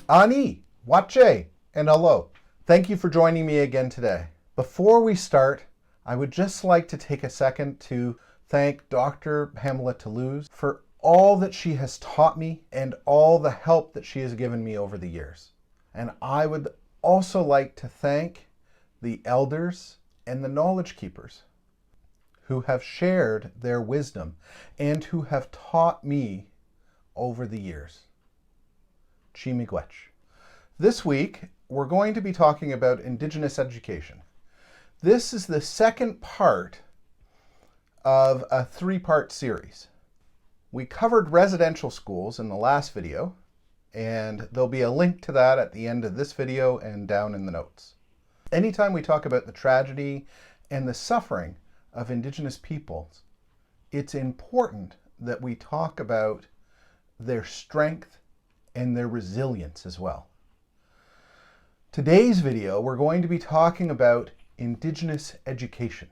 Ani, Wache, and hello. Thank you for joining me again today. Before we start, I would just like to take a second to thank Dr. Pamela Toulouse for all that she has taught me and all the help that she has given me over the years. And I would also like to thank the elders and the knowledge keepers who have shared their wisdom and who have taught me over the years. Miigwetch. This week, we're going to be talking about Indigenous education. This is the second part of a three-part series. We covered residential schools in the last video, and there'll be a link to that at the end of this video and down in the notes. Anytime we talk about the tragedy and the suffering of Indigenous peoples, it's important that we talk about their strength and their resilience as well. Today's video, we're going to be talking about Indigenous education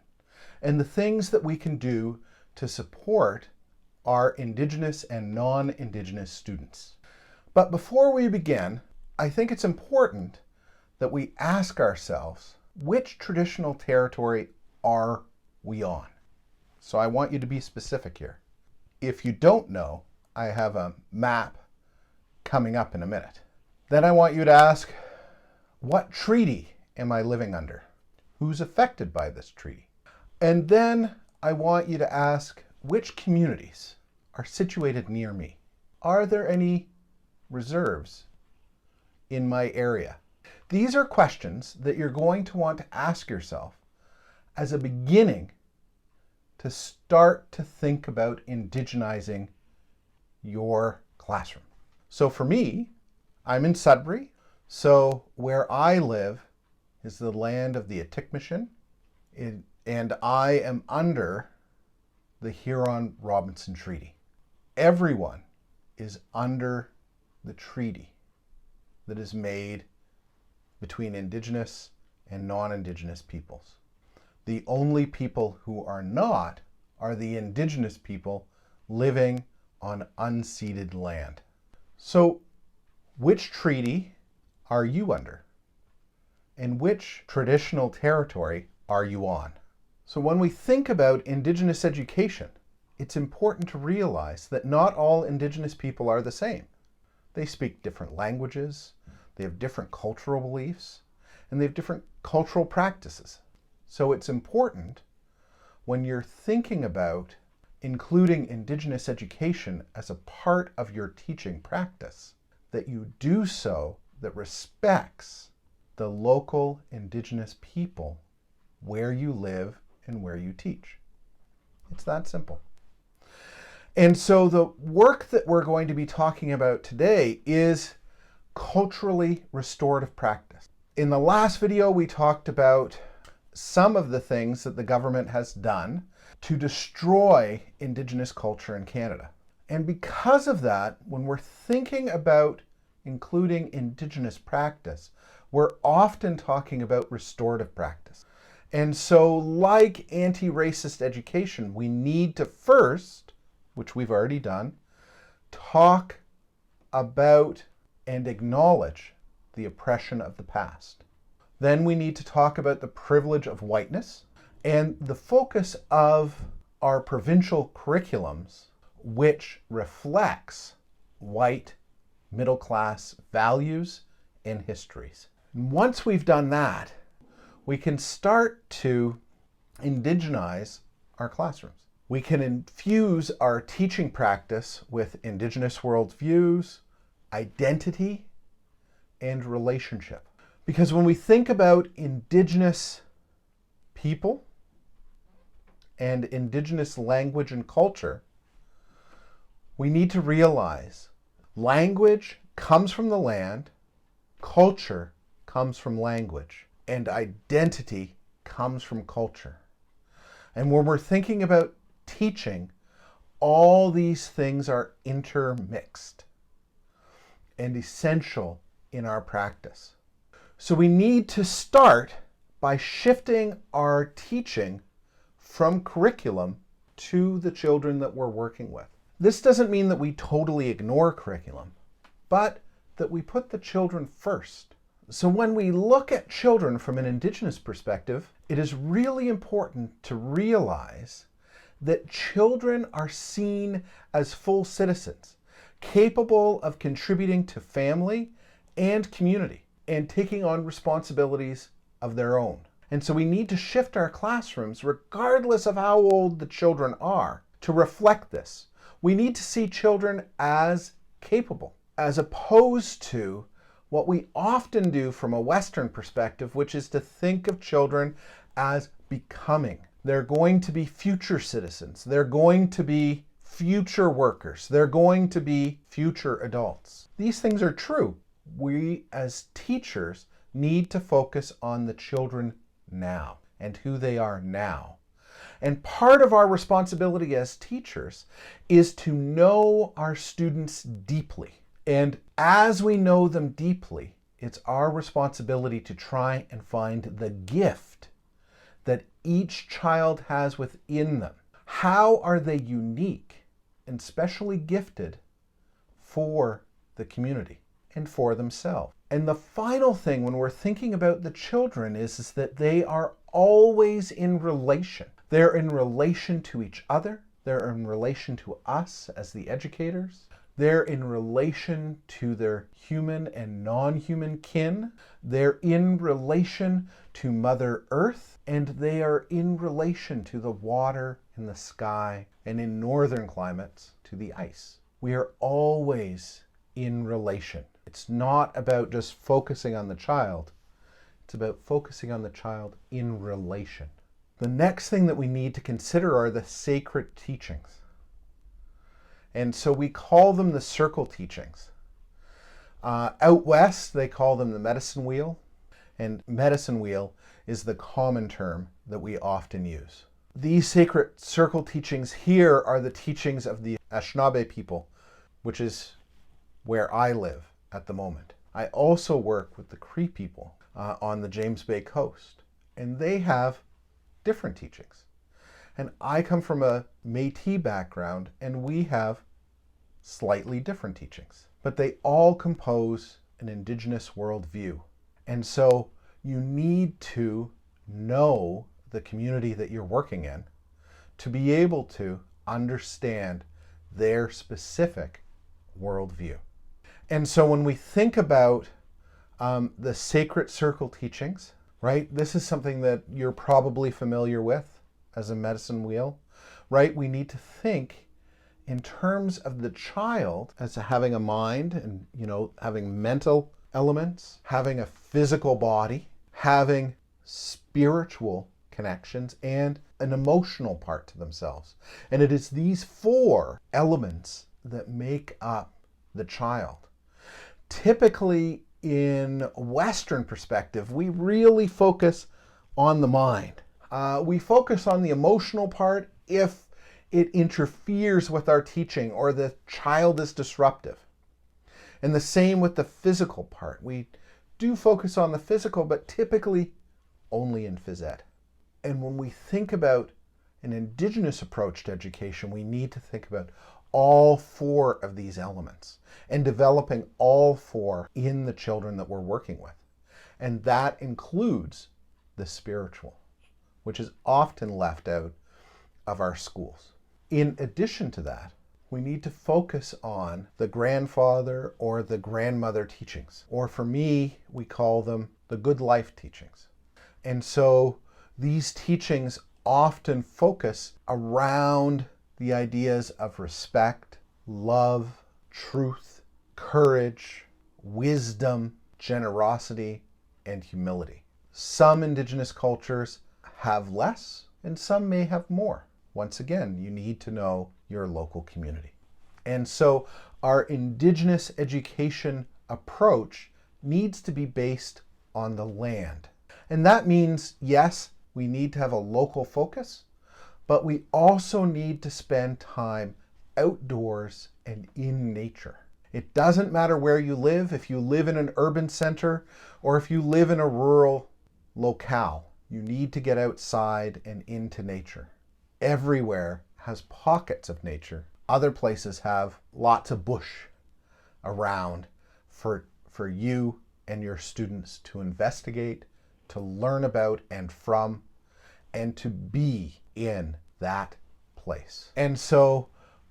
and the things that we can do to support our Indigenous and non-Indigenous students. But before we begin, I think it's important that we ask ourselves, which traditional territory are we on? So I want you to be specific here. If you don't know, I have a map coming up in a minute. Then I want you to ask, what treaty am I living under? Who's affected by this treaty? And then I want you to ask, which communities are situated near me? Are there any reserves in my area? These are questions that you're going to want to ask yourself as a beginning to start to think about indigenizing your classroom. So for me, I'm in Sudbury. So where I live is the land of the Atikamekw, and I am under the Huron-Robinson Treaty. Everyone is under the treaty that is made between Indigenous and non-Indigenous peoples. The only people who are not are the Indigenous people living on unceded land. So, which treaty are you under? And which traditional territory are you on? So when we think about Indigenous education, it's important to realize that not all Indigenous people are the same. They speak different languages, they have different cultural beliefs, and they have different cultural practices. So it's important when you're thinking about including Indigenous education as a part of your teaching practice, that you do so that respects the local Indigenous people where you live and where you teach. It's that simple. And so the work that we're going to be talking about today is culturally restorative practice. In the last video, we talked about some of the things that the government has done to destroy Indigenous culture in Canada. And because of that, when we're thinking about including Indigenous practice, we're often talking about restorative practice. And so, like anti-racist education, we need to first, which we've already done, talk about and acknowledge the oppression of the past. Then we need to talk about the privilege of whiteness and the focus of our provincial curriculums, which reflects white middle-class values and histories. Once we've done that, we can start to indigenize our classrooms. We can infuse our teaching practice with Indigenous worldviews, identity, and relationship. Because when we think about Indigenous people and Indigenous language and culture, we need to realize language comes from the land, culture comes from language, and identity comes from culture. And when we're thinking about teaching, all these things are intermixed and essential in our practice. So we need to start by shifting our teaching from curriculum to the children that we're working with. This doesn't mean that we totally ignore curriculum, but that we put the children first. So when we look at children from an Indigenous perspective, it is really important to realize that children are seen as full citizens, capable of contributing to family and community and taking on responsibilities of their own. And so we need to shift our classrooms, regardless of how old the children are, to reflect this. We need to see children as capable, as opposed to what we often do from a Western perspective, which is to think of children as becoming. They're going to be future citizens. They're going to be future workers. They're going to be future adults. These things are true. We as teachers need to focus on the children now and who they are now. And part of our responsibility as teachers is to know our students deeply. And as we know them deeply, it's our responsibility to try and find the gift that each child has within them. How are they unique and specially gifted for the community and for themselves? And the final thing when we're thinking about the children is that they are always in relation. They're in relation to each other. They're in relation to us as the educators. They're in relation to their human and non-human kin. They're in relation to Mother Earth, and they are in relation to the water and the sky, and in northern climates, to the ice. We are always in relation. It's not about just focusing on the child. It's about focusing on the child in relation. The next thing that we need to consider are the sacred teachings. And so we call them the circle teachings. Out west, they call them the medicine wheel. And medicine wheel is the common term that we often use. These sacred circle teachings here are the teachings of the Anishinaabe people, which is where I live at the moment. I also work with the Cree people on the James Bay coast, and they have different teachings. And I come from a Métis background, and we have slightly different teachings, but they all compose an Indigenous worldview. And so you need to know the community that you're working in to be able to understand their specific worldview. And so when we think about the sacred circle teachings, right, this is something that you're probably familiar with as a medicine wheel, right? We need to think in terms of the child as having a mind and, having mental elements, having a physical body, having spiritual connections, and an emotional part to themselves. And it is these four elements that make up the child. Typically, in Western perspective, we really focus on the mind. We focus on the emotional part if it interferes with our teaching or the child is disruptive. And the same with the physical part. We do focus on the physical, but typically only in phys ed. And when we think about an Indigenous approach to education, we need to think about all four of these elements and developing all four in the children that we're working with. And that includes the spiritual, which is often left out of our schools. In addition to that, we need to focus on the grandfather or the grandmother teachings, or for me, we call them the good life teachings. And so these teachings often focus around the ideas of respect, love, truth, courage, wisdom, generosity, and humility. Some Indigenous cultures have less, and some may have more. Once again, you need to know your local community. And so our Indigenous education approach needs to be based on the land. And that means, yes, we need to have a local focus, but we also need to spend time outdoors and in nature. It doesn't matter where you live, if you live in an urban center or if you live in a rural locale, you need to get outside and into nature. Everywhere has pockets of nature. Other places have lots of bush around for you and your students to investigate, to learn about and from, and to be in that place. And so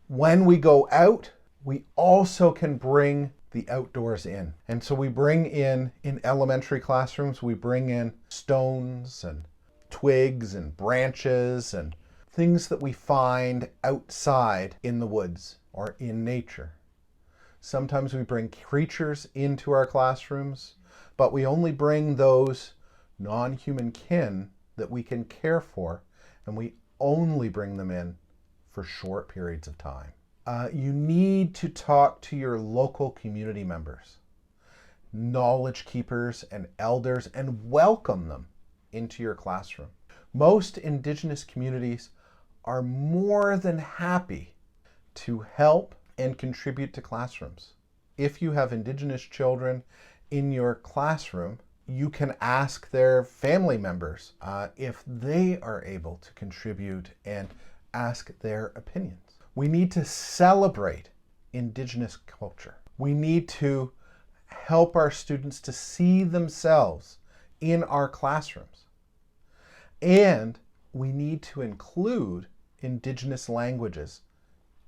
when we go out, we also can bring the outdoors in. And so we bring in elementary classrooms, we bring in stones and twigs and branches and things that we find outside in the woods or in nature. Sometimes we bring creatures into our classrooms, but we only bring those non-human kin that we can care for, and we only bring them in for short periods of time. You need to talk to your local community members, knowledge keepers and elders, and welcome them into your classroom. Most Indigenous communities are more than happy to help and contribute to classrooms. If you have Indigenous children in your classroom, you can ask their family members if they are able to contribute and ask their opinions. We need to celebrate Indigenous culture. We need to help our students to see themselves in our classrooms. And we need to include Indigenous languages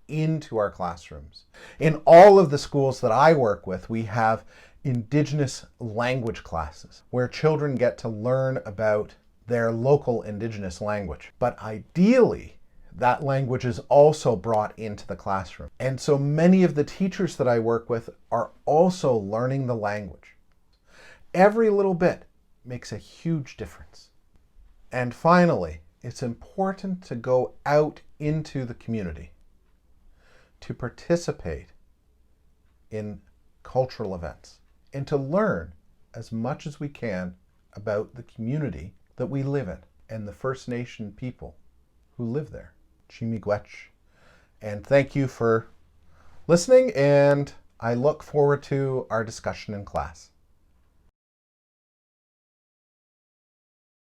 into our classrooms. In all of the schools that I work with, we have Indigenous language classes where children get to learn about their local Indigenous language. But ideally, that language is also brought into the classroom. And so many of the teachers that I work with are also learning the language. Every little bit makes a huge difference. And finally, it's important to go out into the community, to participate in cultural events, and to learn as much as we can about the community that we live in and the First Nation people who live there. Miigwetch. And thank you for listening, and I look forward to our discussion in class.